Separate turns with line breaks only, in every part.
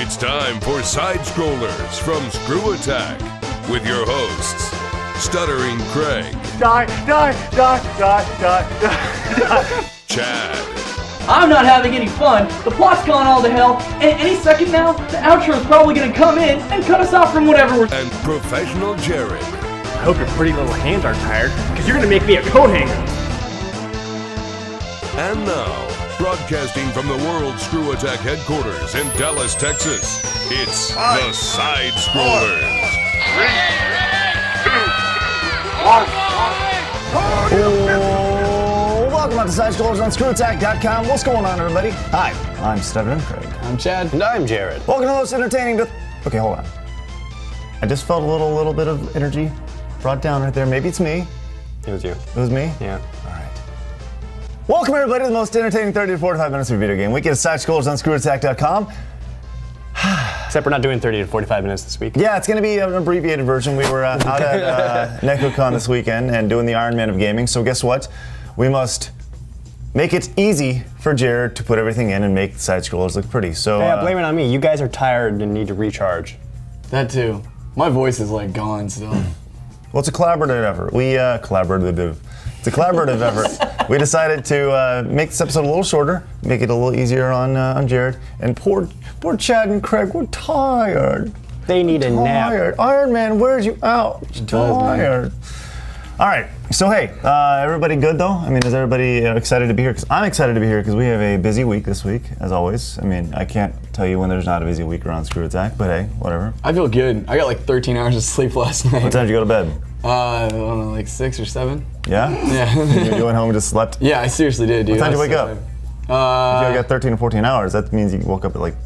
It's time for SideScrollers from ScrewAttack with your hosts, Stuttering Craig.
Die.
Chad.
I'm not having any fun. The plot's gone all to hell, and any second now, the outro's probably gonna come in and cut us off from whatever we're.
And Professional Jared.
I hope your pretty little hands aren't tired, because you're gonna make me a coat hanger.
And now, broadcasting from the World ScrewAttack headquarters in Dallas, Texas, it's the SideScrollers.
3, 2, 1.
Welcome out to SideScrollers on ScrewAttack.com. What's going on, everybody? Hi, I'm Stuttering Craig.
I'm Chad. And I'm Jared.
Welcome to the most entertaining. Okay, hold on. I just felt a little bit of energy brought down right there. Maybe it's me.
It was you.
It was me?
Yeah.
All right. Welcome, everybody, to the most entertaining 30 to 45 minutes of a video game. We get SideScrollers on ScrewAttack.com.
Except we're not doing 30 to 45 minutes this week.
Yeah, it's going to be an abbreviated version. We were out at Necrocon this weekend and doing the Iron Man of gaming. So guess what? We must make it easy for Jared to put everything in and make the SideScrollers look pretty. So
Yeah, blame it on me. You guys are tired and need to recharge.
That too. My voice is like gone still.
Well, it's a collaborative effort. It's a collaborative effort. We decided to make this episode a little shorter, make it a little easier on Jared. And poor Chad and Craig were tired.
They need a nap.
Iron Man wears you out. Tired. All right. So hey, everybody good though? I mean, is everybody excited to be here? Because I'm excited to be here because we have a busy week this week, as always. I mean, I can't tell you when there's not a busy week around ScrewAttack, but hey, whatever.
I feel good. I got like 13 hours of sleep last night.
What time did you go to bed?
I don't know, like 6 or 7.
Yeah?
Yeah.
You went home and just slept?
Yeah, I seriously did, dude.
What time did you wake up? If you
I
got 13 or 14 hours, that means you woke up at like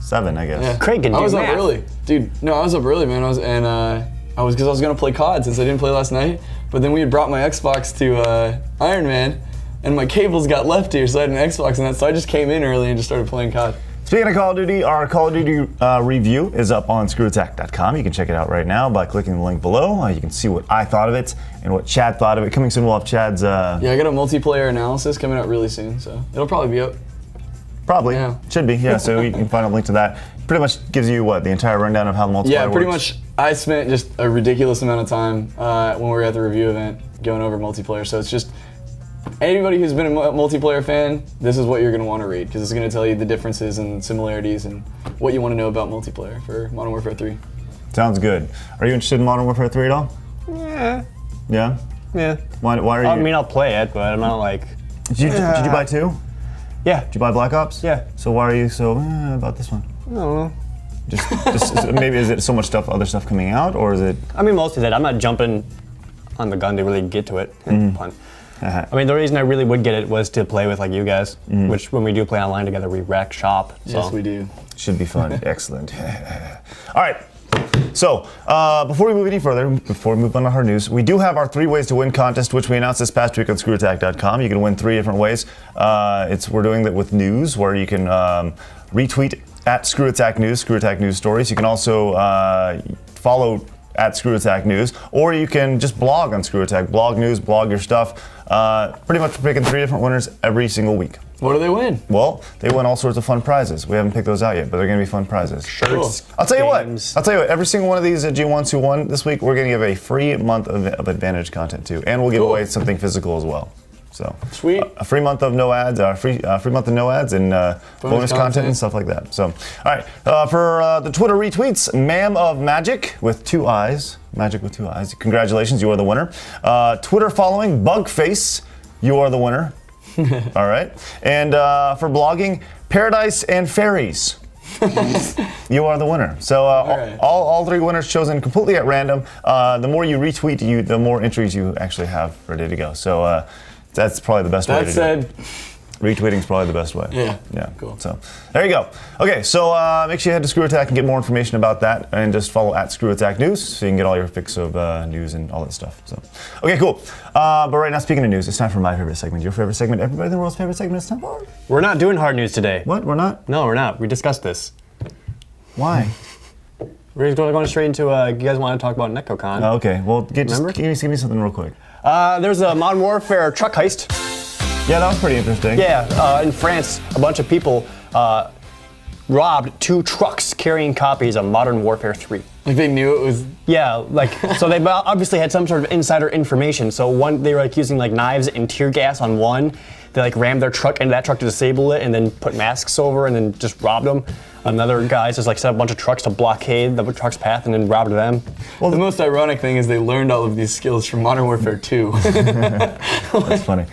7, I guess.
Yeah.
Craig can do
I was
math.
up early, dude. No, I was up early, man. I was gonna play COD since I didn't play last night. But then we had brought my Xbox to Iron Man, and my cables got left here, so I had an Xbox and that. So I just came in early and just started playing COD.
Speaking of Call of Duty, our Call of Duty review is up on ScrewAttack.com. You can check it out right now by clicking the link below. You can see what I thought of it and what Chad thought of it. Coming soon, we'll have Chad's...
Yeah, I got a multiplayer analysis coming out really soon, so it'll probably be up.
Probably.
Yeah.
Should be, yeah. So you can find a link to that. Pretty much gives you, what, the entire rundown of how the multiplayer works?
Yeah, pretty much. I spent just a ridiculous amount of time when we were at the review event going over multiplayer. So it's just, anybody who's been a multiplayer fan, this is what you're going to want to read, because it's going to tell you the differences and similarities and what you want to know about multiplayer for Modern Warfare 3.
Sounds good. Are you interested in Modern Warfare 3 at all?
Yeah.
Yeah?
Yeah.
Why are you...
I mean, I'll play it, but I'm not like...
Did you buy 2?
Yeah.
Did you buy Black Ops?
Yeah.
So why are you so about this one?
I don't know.
Just maybe is it so much other stuff coming out, or is it?
I mean, most of that. I'm not jumping on the gun to really get to it. Pun. I mean, the reason I really would get it was to play with like you guys, which when we do play online together, we wreck shop. So.
Yes, we do.
Should be fun. Excellent. All right. So, before we move any further, before we move on to hard news, we do have our 3 ways to win contest, which we announced this past week on ScrewAttack.com. You can win 3 different ways. We're doing that with news, where you can retweet at ScrewAttack News, ScrewAttack News Stories. You can also follow at ScrewAttack News, or you can just blog on ScrewAttack, blog news, blog your stuff. Pretty much we're picking 3 different winners every single week.
What do they win?
Well, they win all sorts of fun prizes. We haven't picked those out yet, but they're going to be fun prizes.
Shirts.
Cool.
I'll tell you
games.
what. Every single one of these G1s who won this week, we're going to give a free month of Advantage content too, and we'll give away something physical as well. So
Sweet.
A free month of no ads, free month of no ads, and bonus content and stuff like that. So, all right, for the Twitter retweets, Ma'am of Magic with 2 eyes, Magic with 2 eyes. Congratulations, you are the winner. Twitter following Bugface, you are the winner. All right, and for blogging, Paradise and Fairies. You are the winner. So
right.
all 3 winners chosen completely at random. The more you retweet, the more entries you actually have ready to go. So that's probably the best way to do it. Retweeting is probably the best way.
Yeah.
Yeah.
Cool.
So there you go. Okay, so make sure you head to ScrewAttack and get more information about that, and just follow at ScrewAttack News so you can get all your fix of news and all that stuff. So, okay, cool. But right now, speaking of news, it's time for my favorite segment, your favorite segment, everybody in the world's favorite segment. It's time for.
We're not doing hard news today.
What? We're not?
No, we're not. We discussed this.
Why?
We're going straight into. You guys want to talk about Necrocon?
Oh, okay. Well, give me something real quick.
There's a Modern Warfare truck heist.
Yeah, that was pretty interesting.
Yeah, in France, a bunch of people robbed 2 trucks carrying copies of Modern Warfare 3.
Like they knew it was.
Yeah, like so they obviously had some sort of insider information. So one, they were like using like knives and tear gas on one. They like rammed their truck into that truck to disable it, and then put masks over, and then just robbed them. Another guy just like set up a bunch of trucks to blockade the truck's path, and then robbed them.
Well, the most ironic thing is they learned all of these skills from Modern Warfare 2.
That's funny.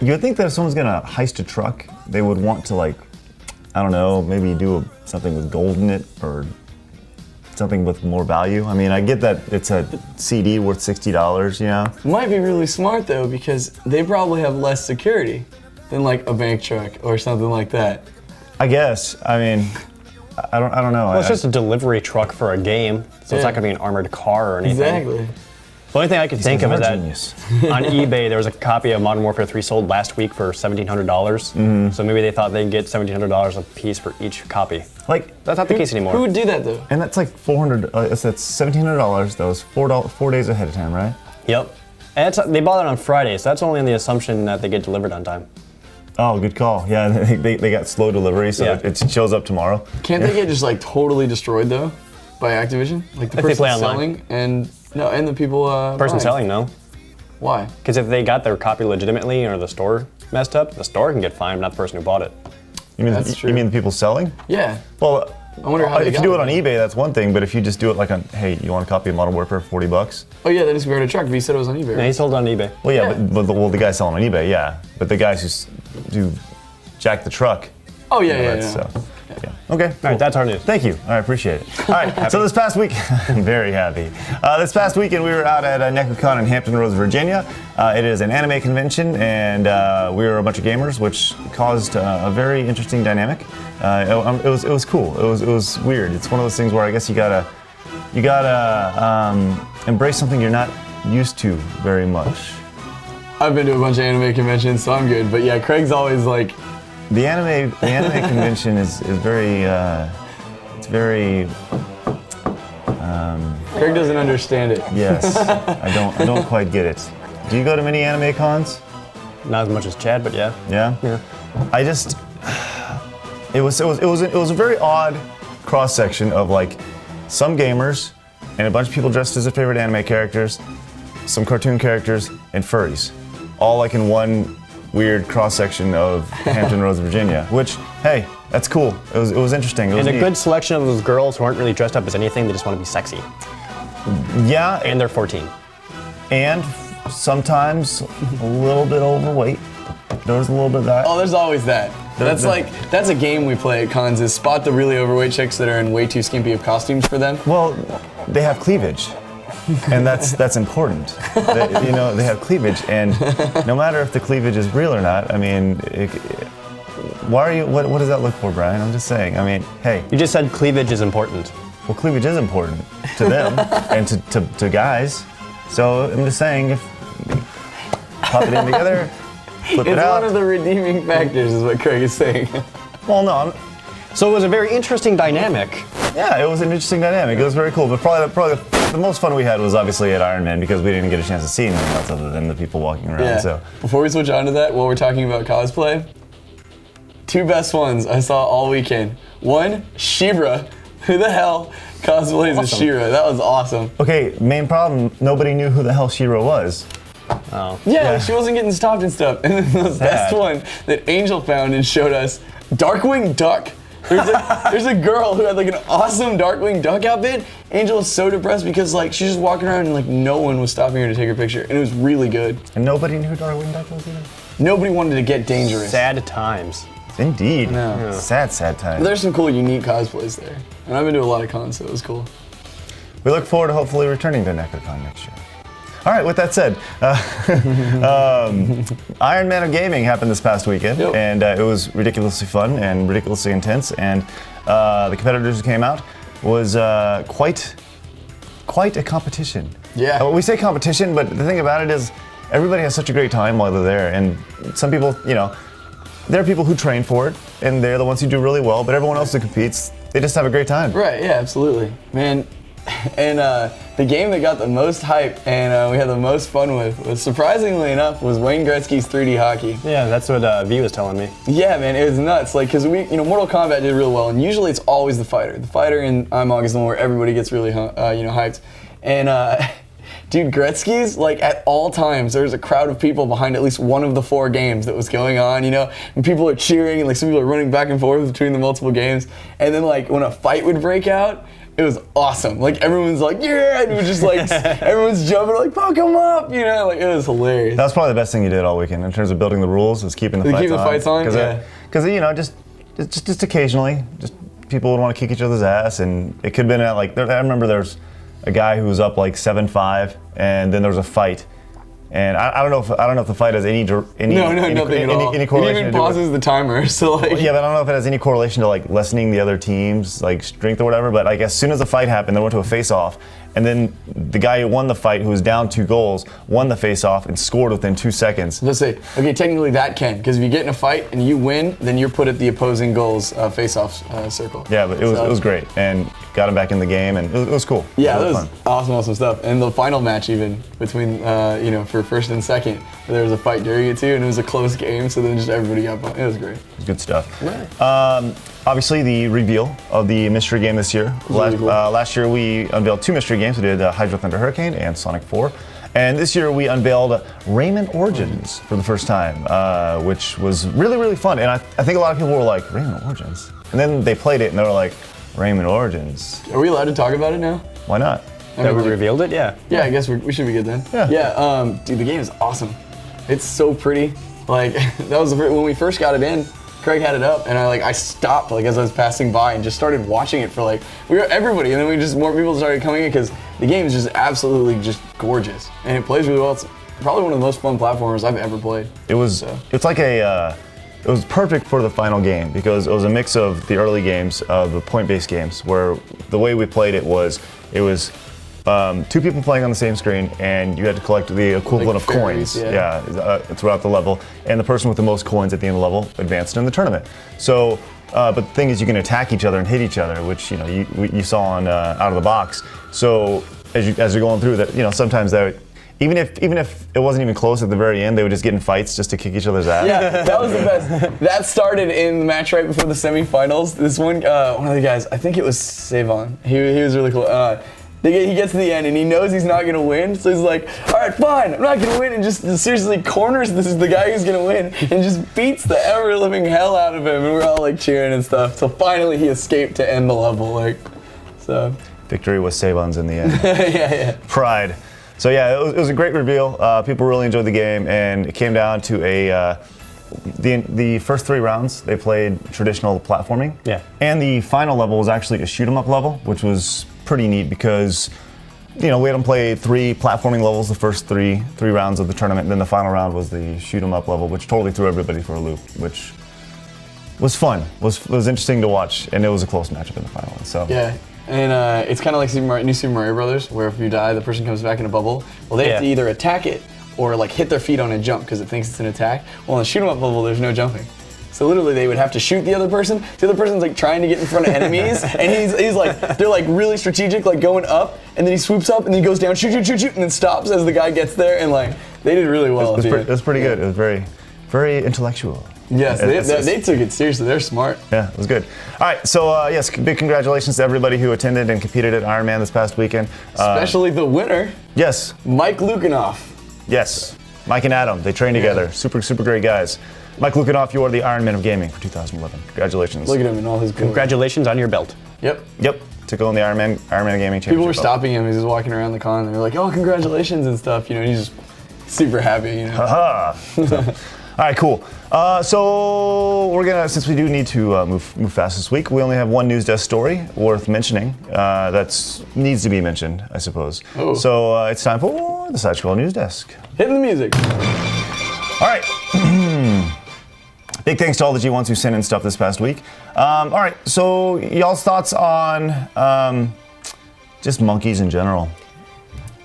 You would think that if someone's gonna heist a truck, they would want to like, I don't know, maybe do something with gold in it or something with more value. I mean, I get that it's a CD worth $60, you know?
Might be really smart though, because they probably have less security than like a bank truck or something like that.
I guess. I mean, I don't know.
Well, it's just a delivery truck for a game, so it's not gonna be an armored car or anything.
Exactly.
The only thing I could think of is that
genius.
on eBay there was a copy of Modern Warfare 3 sold last week for $1,700. So maybe they thought they'd get $1,700 a piece for each copy.
Like,
That's not the case anymore.
Who would do that though?
and that's like $400. That's $1,700. That was $4 days ahead of time, right?
Yep. And they bought it on Friday, so that's only on the assumption that they get delivered on time.
Oh, good call. Yeah, they got slow delivery, so
Yeah.
it shows up tomorrow.
Can't they get just like totally destroyed though by Activision? Like the
If they
person
play online.
selling and the people.
Person
buying.
selling, no.
Why?
Because if they got their copy legitimately or the store messed up, the store can get fined, not the person who bought it.
You mean
That's true.
you mean the people selling?
Yeah.
Well,
I wonder how they
if you
got
do it
it.
on eBay, that's one thing. But if you just do it like on, hey, you want a copy of Modern Warfare for $40?
Oh yeah, then it's compared to truck. But he said it was on eBay.
Yeah,
Right?
he sold it on eBay.
Well, yeah,
Yeah.
but the guys selling on eBay, yeah. But the guys who jack the truck.
Oh yeah,
you know,
yeah,
that's,
yeah.
yeah. Okay.
All right, that's our news.
Thank you. I appreciate it. All right. So this past week, I'm very happy. This past weekend, we were out at Necrocon in Hampton Roads, Virginia. It is an anime convention, and we were a bunch of gamers, which caused a very interesting dynamic. It was cool. It was weird. It's one of those things where I guess you gotta embrace something you're not used to very much.
I've been to a bunch of anime conventions, so I'm good. But yeah, Craig's always like,
The anime convention is very it's very
Craig doesn't understand it.
yes. I don't quite get it. Do you go to many anime cons?
Not as much as Chad, but yeah.
Yeah.
Yeah.
I just it was a very odd cross section of like some gamers and a bunch of people dressed as their favorite anime characters, some cartoon characters, and furries, all like in one weird cross section of Hampton Roads, Virginia. Which, hey, that's cool. It was interesting. It was
And a
neat.
good selection of those girls who aren't really dressed up as anything, they just want to be sexy.
Yeah,
And they're 14.
and sometimes a little bit overweight. There was a little bit of that.
Oh, there's always that. That's a game we play at cons, is spot the really overweight chicks that are in way too skimpy of costumes for them.
Well, they have cleavage, and that's important. They have cleavage, and no matter if the cleavage is real or not, I mean, why are you? What does that look for, Brian? I'm just saying. I mean, hey,
You just said cleavage is important.
well, cleavage is important to them and to guys. So I'm just saying, if you pop it in together, flip it
It's
out.
one of the redeeming factors, is what Craig is saying.
Well, no,
So it was a very interesting dynamic.
yeah, it was an interesting dynamic. It was very cool, but probably the most fun we had was obviously at Iron Man because we didn't get a chance to see anything else other than the people walking around.
Yeah.
So.
Before we switch on to that, while we're talking about cosplay, 2 best ones I saw all weekend. One, She-Ra. Who the hell cosplays as She-Ra? That was awesome.
Okay, main problem, nobody knew who the hell She-Ra was.
Yeah, she wasn't getting stopped and stuff. And then the best one that Angel found and showed us, Darkwing Duck. There's a girl who had like an awesome Darkwing Duck outfit. Angel was so depressed because like she's just walking around and like no one was stopping her to take her picture, and it was really good.
And nobody knew who Darkwing Duck was either?
Nobody wanted to get dangerous.
Sad times.
Indeed.
know.
Sad time.
There's some cool, unique cosplays there, and I've been to a lot of cons, so it was cool.
We look forward to hopefully returning to Necrocon next year. All right, with that said, Iron Man of Gaming happened this past weekend,
Yep.
and it was ridiculously fun and ridiculously intense, and the competitors who came out was quite a competition.
Yeah.
We say competition, but the thing about it is everybody has such a great time while they're there, and some people, there are people who train for it, and they're the ones who do really well, but everyone else who competes, they just have a great time.
Right, yeah, absolutely. Man, And the game that got the most hype and we had the most fun with, was surprisingly enough, was Wayne Gretzky's 3D hockey.
Yeah, that's what V was telling me.
Yeah, man, it was nuts. Like, cause Mortal Kombat did real well, and usually it's always the fighter. The fighter in IMOG is the one where everybody gets really, hyped. And dude, Gretzky's, like, at all times, there was a crowd of people behind at least one of the 4 games that was going on, and people are cheering, and like some people are running back and forth between the multiple games. And then like when a fight would break out, it was awesome. Like everyone's like, yeah, and it was just like everyone's jumping like, fuck him up, like it was hilarious.
That's probably the best thing you did all weekend in terms of building the rules, was keeping the fights on.
Yeah.
Because just occasionally, just people would want to kick each other's ass, and it could have been at like, I remember there's a guy who was up like 7-5, and then there was a fight. And I don't know if the fight has any correlation.
It even pauses the timer, so like.
Yeah, but I don't know if it has any correlation to like lessening the other team's like strength or whatever. But like as soon as the fight happened, they went to a face-off, and then the guy who won the fight, who was down 2 goals, won the face-off and scored within 2 seconds.
Let's say, okay, technically that can, because if you get in a fight and you win, then you're put at the opposing goal's face-off circle.
Yeah, but it was great, and got him back in the game, and it was cool.
Yeah, it was awesome stuff. And the final match even between, for first and second, there was a fight during it too, and it was a close game, so then just everybody got bumped. It was great. It
was good stuff.
Right.
Obviously, the reveal of the mystery game this year.
Really cool.
Last year, we unveiled 2 mystery games. We did Hydro Thunder Hurricane and Sonic 4. And this year, we unveiled Raymond Origins for the first time, which was really, really fun. And I think a lot of people were like, Raymond Origins? And then they played it, and they were like, Raymond Origins.
Are we allowed to talk about it now?
Why not?
That we revealed it? Yeah.
Yeah, I guess we should be good then.
Yeah.
Dude, the game is awesome. It's so pretty. Like, that was when we first got it in, Craig had it up, and I stopped as I was passing by and just started watching it for everybody, and then more people started coming in because the game is just absolutely just gorgeous, and it plays really well. It's probably one of the most fun platformers I've ever played.
It was. It's like it was perfect for the final game because it was a mix of the early games, of the point-based games, where the way we played it was 2 people playing on the same screen, and you had to collect the equivalent of
fairies,
coins throughout the level, and the person with the most coins at the end of the level advanced in the tournament. So, but the thing is, you can attack each other and hit each other, which you saw on Out of the Box. So as you're going through that, sometimes even if it wasn't even close at the very end, they would just get in fights just to kick each other's ass.
Yeah, that was the best. That started in the match right before the semifinals. This one of the guys, I think it was Savon. He was really cool. He gets to the end and he knows he's not gonna win, so he's like, all right, fine, I'm not gonna win, and just seriously corners the guy who's gonna win and just beats the ever living hell out of him, and we're all cheering and stuff. So finally he escaped to end the level, so.
Victory was Savon's in the end.
Yeah.
Pride. So yeah, it was a great reveal. People really enjoyed the game, and it came down to the first 3 rounds they played traditional platforming.
Yeah.
And the final level was actually a shoot 'em up level, which was pretty neat because we had them play 3 platforming levels the first three rounds of the tournament, and then the final round was the shoot 'em up level, which totally threw everybody for a loop, which was fun. Was interesting to watch, and it was a close matchup in the final one. So
yeah. And it's kind of like New Super Mario Brothers, where if you die, the person comes back in a bubble. Well, they have to either attack it or hit their feet on a jump because it thinks it's an attack. Well, in the shoot 'em up level, there's no jumping. So literally, they would have to shoot the other person. The other person's trying to get in front of enemies, and he's they're really strategic, going up, and then he swoops up, and then he goes down, shoot, and then stops as the guy gets there, and they did really well.
It was pretty good. It was very, very intellectual.
Yes, they took it seriously. They're smart.
Yeah, it was good. All right, so yes, big congratulations to everybody who attended and competed at Ironman this past weekend.
Especially the winner.
Yes.
Mike Lukanoff.
Yes, Mike and Adam. They trained together. Super great guys. Mike Lukanoff, you are the Iron Man of gaming for 2011. Congratulations.
Look at him in all his glory.
Congratulations on your belt.
Yep.
To go in the Iron Man Gaming Championship.
People were stopping him as he was walking around the con. They were like, "Oh, congratulations" and stuff. And he's just super happy.
Haha. All right, cool. So we're gonna, since we do need to move fast this week, we only have one news desk story worth mentioning. That needs to be mentioned, I suppose.
Oh.
So it's time for the SideScroller news desk.
Hitting the music.
All right. Big thanks to all the G1s who sent in stuff this past week. All right, so y'all's thoughts on just monkeys in general.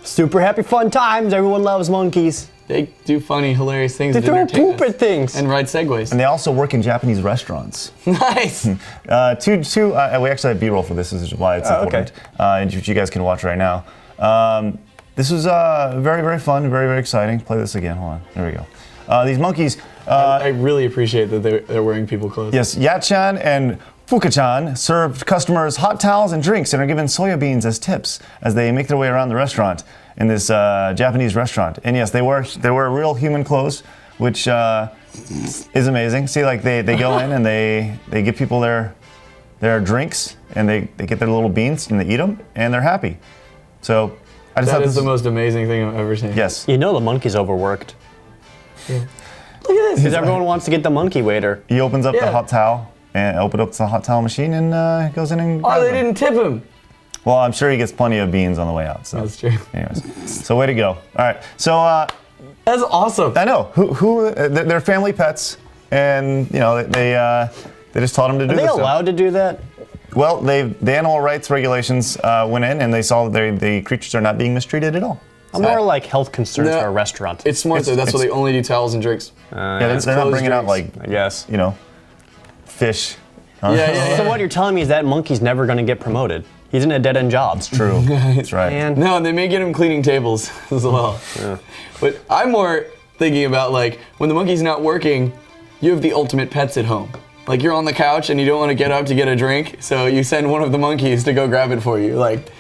Super happy fun times. Everyone loves monkeys.
they do funny, hilarious things.
They
that
throw
entertain
poop
us
at things.
and ride segways.
And they also work in Japanese restaurants.
Nice.
We actually have B-roll for this is why it's important. Which you guys can watch right now. This was very, very fun, very, very exciting. Play this again. Hold on. There we go. These monkeys.
I really appreciate that they're wearing people clothes.
Yes, Yachan and Fuka-chan served customers hot towels and drinks and are given soya beans as tips as they make their way around the restaurant in this Japanese restaurant. And yes, they wear real human clothes, which is amazing. See, like they go in and they give people their drinks and they get their little beans and they eat them and they're happy. So I just thought
That is
this
the most amazing thing I've ever seen.
Yes.
You know the monkey's overworked.
Yeah.
Look at this. Because everyone wants to get the monkey waiter.
He opens up the
Yeah.
hot towel and opens up the hot towel machine and goes in and
Oh,
grabs
they
them.
didn't tip him.
Well, I'm sure he gets plenty of beans on the way out. So.
That's true.
Anyways, so way to go. All right, so
That's awesome.
I know they're family pets, and you know they just taught them to do
Are they
this stuff.
allowed to do that?
Well, the animal rights regulations went in and they saw that the creatures are not being mistreated at all.
I'm more like health concerns
No,
for a restaurant.
It's smart though. That's why they only do towels and drinks.
Yeah, they're not
closed
bringing out
drinks.
like
I guess.
you know fish.
Yeah.
So what you're telling me is that monkey's never going to get promoted. He's in a dead-end job.
True. That's right.
And
No, they may get him cleaning tables as well. But I'm more thinking about like when the monkey's not working, you have the ultimate pets at home. Like you're on the couch and you don't want to get up to get a drink, so you send one of the monkeys to go grab it for you. Like,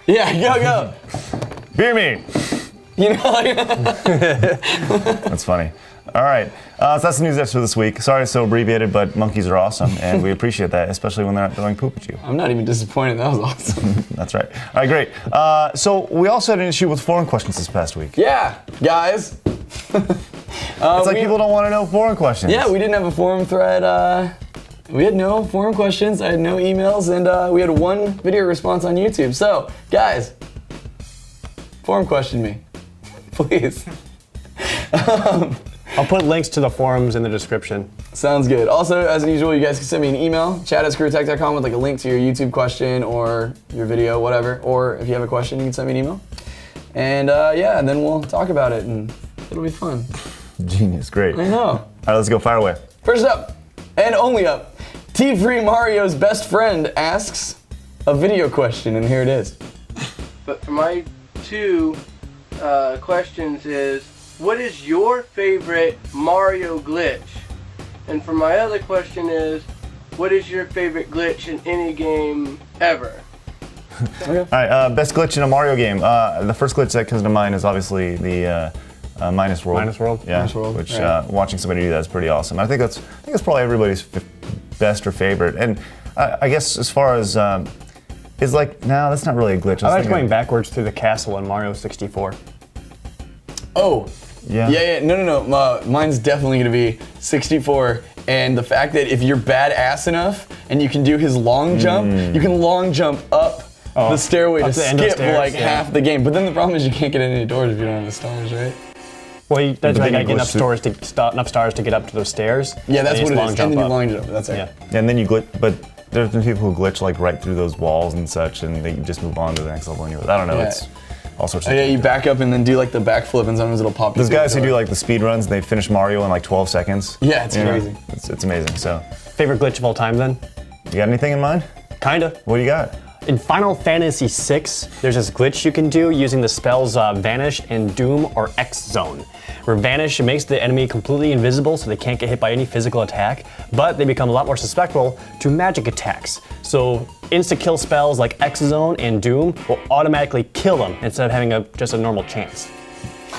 yeah, go.
Beer me.
You know, like,
That's funny. All right, so that's the news for this week. Sorry it's so abbreviated, but monkeys are awesome, and we appreciate that, especially when they're not throwing poop at you.
I'm not even disappointed. That was awesome.
That's right. All right, great. So we also had an issue with foreign questions this past week.
Yeah, guys.
It's like people don't want to know foreign questions.
Yeah, we didn't have a forum thread. We had no forum questions. I had no emails, and we had one video response on YouTube. So, guys, forum question me, please.
I'll put links to the forums in the description.
Sounds good. Also, as usual, you guys can send me an email, chat@ScrewAttack.com with like a link to your YouTube question or your video, whatever. Or if you have a question, you can send me an email. And yeah, and then we'll talk about it, and it'll be fun.
Genius, great.
I know.
All right, let's go. Fire away.
First up, and only up, T-Free Mario's best friend asks a video question, and here it is.
But for my two questions is, what is your favorite Mario glitch? And for my other question is, what is your favorite glitch in any game ever?
All right, best glitch in a Mario game. The first glitch that comes to mind is obviously the Minus World.
Minus World?
Yeah,
Minus World,
which
right.
watching somebody do that is pretty awesome. I think that's probably everybody's best or favorite. And I guess as far as it's like, no, that's not really a glitch.
I like going backwards through the castle in Mario 64.
Oh.
Yeah.
Yeah. No. Mine's definitely gonna be 64. And the fact that if you're badass enough and you can do his long jump, you can long jump up the stairway to
up the end of the
skip
stairs,
like
yeah.
half the game. But then the problem is you can't get any doors if you don't have the stars, right?
Well, that's right.
then
I
you
get
go
enough stars to get up to those stairs.
Yeah, that's
and
what
you
it
just
is. And then you
up.
long jump. That's it.
Yeah.
And then you glitch, but there's been people who glitch like right through those walls and such, and they just move on to the next level. Anyway, I don't know.
Yeah.
It's all sorts
Oh,
of.
yeah, you back up and then do like the backflip, and sometimes it'll pop.
Those guys who do like the speed runs, they finish Mario in like 12 seconds.
Yeah, it's
You know,
crazy.
It's amazing. So,
Favorite glitch of all time, then?
you got anything in mind?
Kinda.
What do you got?
In Final Fantasy VI, there's this glitch you can do using the spells Vanish and Doom or X Zone. Where Vanish makes the enemy completely invisible so they can't get hit by any physical attack, but they become a lot more susceptible to magic attacks. So insta-kill spells like X Zone and Doom will automatically kill them instead of having just a normal chance.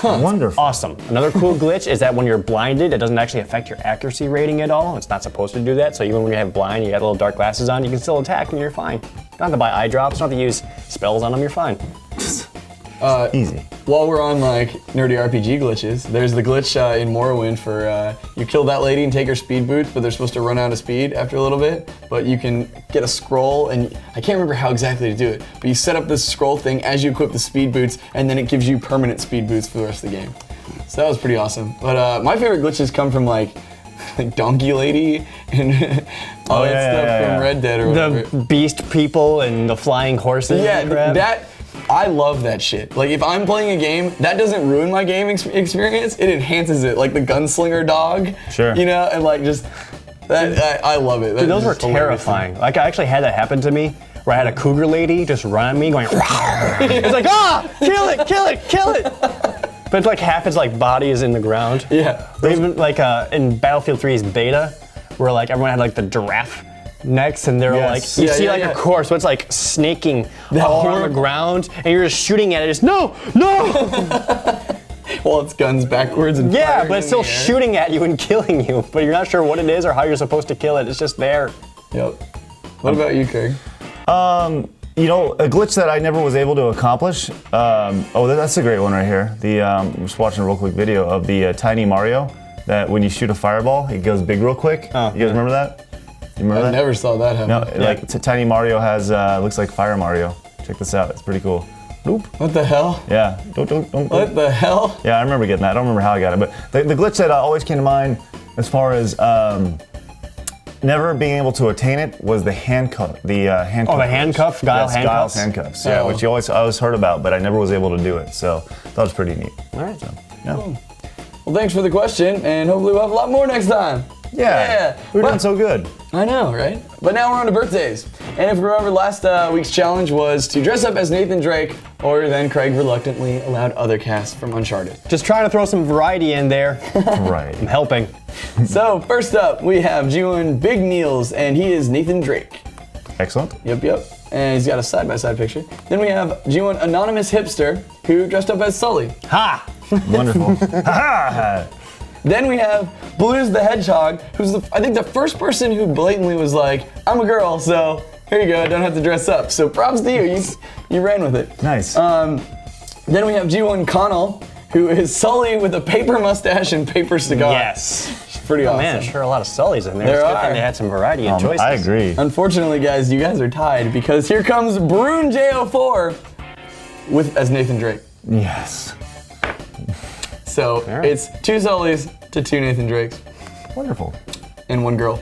Wonderful.
Awesome. Another cool glitch is that when you're blinded, it doesn't actually affect your accuracy rating at all. It's not supposed to do that, so even when you have blind, you got little dark glasses on, you can still attack and you're fine. You don't have to buy eye drops, you don't have to use spells on them, you're fine.
Easy.
While we're on like nerdy RPG glitches, there's the glitch in Morrowind for you kill that lady and take her speed boots, but they're supposed to run out of speed after a little bit. But you can get a scroll, and I can't remember how exactly to do it, but you set up this scroll thing as you equip the speed boots, and then it gives you permanent speed boots for the rest of the game. So that was pretty awesome. But my favorite glitches come from like Donkey Lady and all that stuff from Red Dead or whatever.
The beast people and the flying horses.
Yeah,
and crap.
that I love that shit. Like, if I'm playing a game, that doesn't ruin my game experience. It enhances it, like the gunslinger dog.
Sure.
You know, and like just that. I love it.
Dude, those were terrifying. Like, I actually had that happen to me, where I had a cougar lady just run at me, going, it's like, kill it, kill it, kill it. But it's like half its like body is in the ground.
Yeah.
Or even like in Battlefield 3's beta, where like everyone had like the giraffe necks, and they're like, you see like a corpse, so it's like snaking all around the ground, and you're just shooting at it, just no.
Well, it's guns backwards and
Yeah,
firing
but it's
in
still
the air.
shooting at you and killing you, but you're not sure what it is or how you're supposed to kill it. It's just there.
Yep. What about you, Craig?
You know, a glitch that I never was able to accomplish. That's a great one right here. I'm just watching a real quick video of the Tiny Mario. That when you shoot a fireball, it goes big real quick. You guys remember that? You remember
I
that?
never saw that happen.
No, like Tiny Mario has looks like Fire Mario. Check this out. It's pretty cool. Oop.
What the hell?
Yeah. Don't.
What the hell?
Yeah, I remember getting that. I don't remember how I got it, but the glitch that always came to mind as far as never being able to attain it was the handcuff. The handcuff.
Oh, the handcuff? Guile handcuffs?
Guile's handcuffs. Yeah, which I always heard about, but I never was able to do it. So that was pretty neat.
All right.
So, yeah.
Cool. Well, thanks for the question, and hopefully we'll have a lot more next time.
Yeah. We're doing so good.
I know, right? But now we're on to birthdays. And if you remember, last week's challenge was to dress up as Nathan Drake, or then Craig reluctantly allowed other casts from Uncharted.
Just trying to throw some variety in there.
Right.
I'm helping.
So first up, we have G1 Big Meals, and he is Nathan Drake.
Excellent.
Yep. And he's got a side-by-side picture. Then we have G1 Anonymous Hipster, who dressed up as Sully.
Ha!
Wonderful. Ha.
Then we have Blues the Hedgehog, who's I think the first person who blatantly was like, I'm a girl, so here you go, I don't have to dress up. So props to you, you ran with it.
Nice.
Then we have G1 Connell, who is Sully with a paper mustache and paper cigar.
Yes.
Pretty awesome.
Man, sure a lot of Sullys in there.
There
It's a good
are.
thing they had some variety and choices.
I agree.
Unfortunately, guys, you guys are tied because here comes Brune J04 as Nathan Drake.
Yes.
So it's 2 Sullys to 2 Nathan Drakes.
Wonderful.
And 1 girl.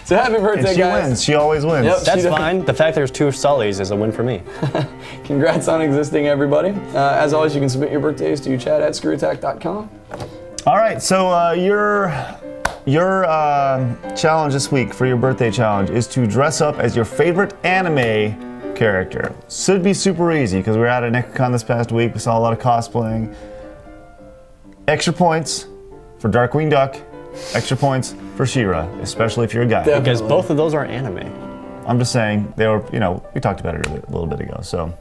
So happy birthday,
And she
guys.
wins. She always wins.
Yep.
That's fine. The fact there's 2 Sullys is a win for me.
Congrats on existing, everybody. As always, you can submit your birthdays to chat@ScrewAttack.com.
All right, so your challenge this week for your birthday challenge is to dress up as your favorite anime character. Should be super easy because we were out at Necrocon this past week. We saw a lot of cosplaying. Extra points for Darkwing Duck. Extra points for She-Ra, especially if you're a guy.
Definitely.
Because both of those are anime.
I'm just saying they were. We talked about it a little bit ago. So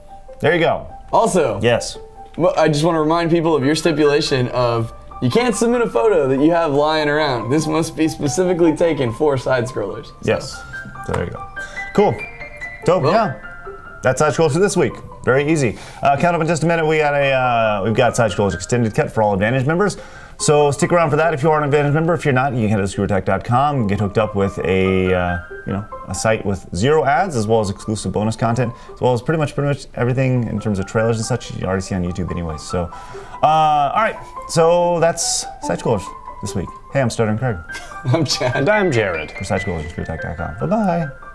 there you go.
Also,
Yes.
well, I just want to remind people of your stipulation of you can't submit a photo that you have lying around. This must be specifically taken for SideScrollers. So.
Yes. So there you go. Cool. So yeah, that's SideScrollers for this week. Very easy. Count up in just a minute. We've got SideScrollers Extended Cut for all Advantage members. So stick around for that if you are an Advantage member. If you're not, you can head to ScrewAttack.com and get hooked up with a site with 0 ads, as well as exclusive bonus content, as well as pretty much everything in terms of trailers and such you already see on YouTube anyway. So, all right. So that's SideScrollers this week. Hey, I'm Stuttering Craig
I'm Chad.
And I'm Jared.
for SideScrollers at ScrewAttack.com. Bye bye.